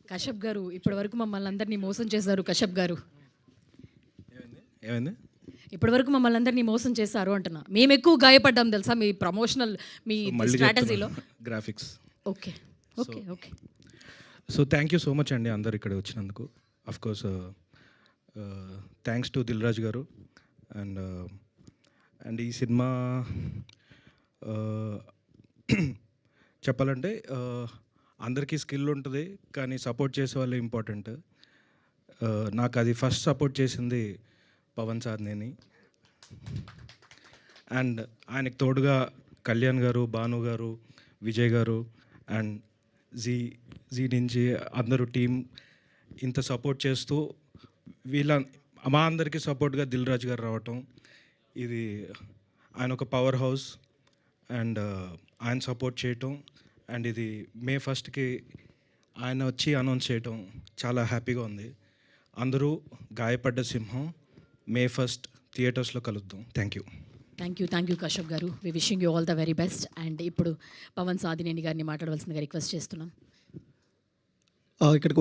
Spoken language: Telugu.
కశ్యప్ గారు ఇప్పటి వరకు మమ్మల్ని అందరినీ మోసం చేశారు. కశ్యప్ గారు ఏమైంది? ఇప్పటి వరకు మమ్మల్ని అందరినీ మోసం చేశారు అంటున్నా. మేము ఎక్కువ గాయపడ్డాం తెలుసా మీ ప్రమోషనల్ మీ స్ట్రాటజీలో. Graphics. Okay okay okay. So thank you so much అండి అందరు ఇక్కడ వచ్చినందుకు. Of course thanks to Dil Raju గారు. అండ్ ఈ సినిమా చెప్పాలంటే అందరికీ స్కిల్ ఉంటుంది, కానీ సపోర్ట్ చేసే వాళ్ళు ఇంపార్టెంట్. నాకు అది ఫస్ట్ సపోర్ట్ చేసింది పవన్ సార్నేని. అండ్ ఆయనకు తోడుగా కళ్యాణ్ గారు, భాను గారు, విజయ్ గారు అండ్ జీ నుంచి అందరూ టీం ఇంత సపోర్ట్ చేస్తూ మా అందరికీ సపోర్ట్గా దిల్ రాజు గారు రావటం, ఇది ఆయన ఒక పవర్ హౌస్. అండ్ ఆయన సపోర్ట్ చేయటం అండ్ ఇది May 1st ఆయన వచ్చి అనౌన్స్ చేయటం చాలా హ్యాపీగా ఉంది. అందరూ గాయపడ్డ సింహం May 1st థియేటర్స్లో కలుద్దాం. థ్యాంక్ యూ కశ్యప్ గారు. We wishing you all the very best. And ఇప్పుడు పవన్ సాధినేని గారిని మాట్లాడవలసిందిగా రిక్వెస్ట్ చేస్తున్నాం. ఇక్కడికి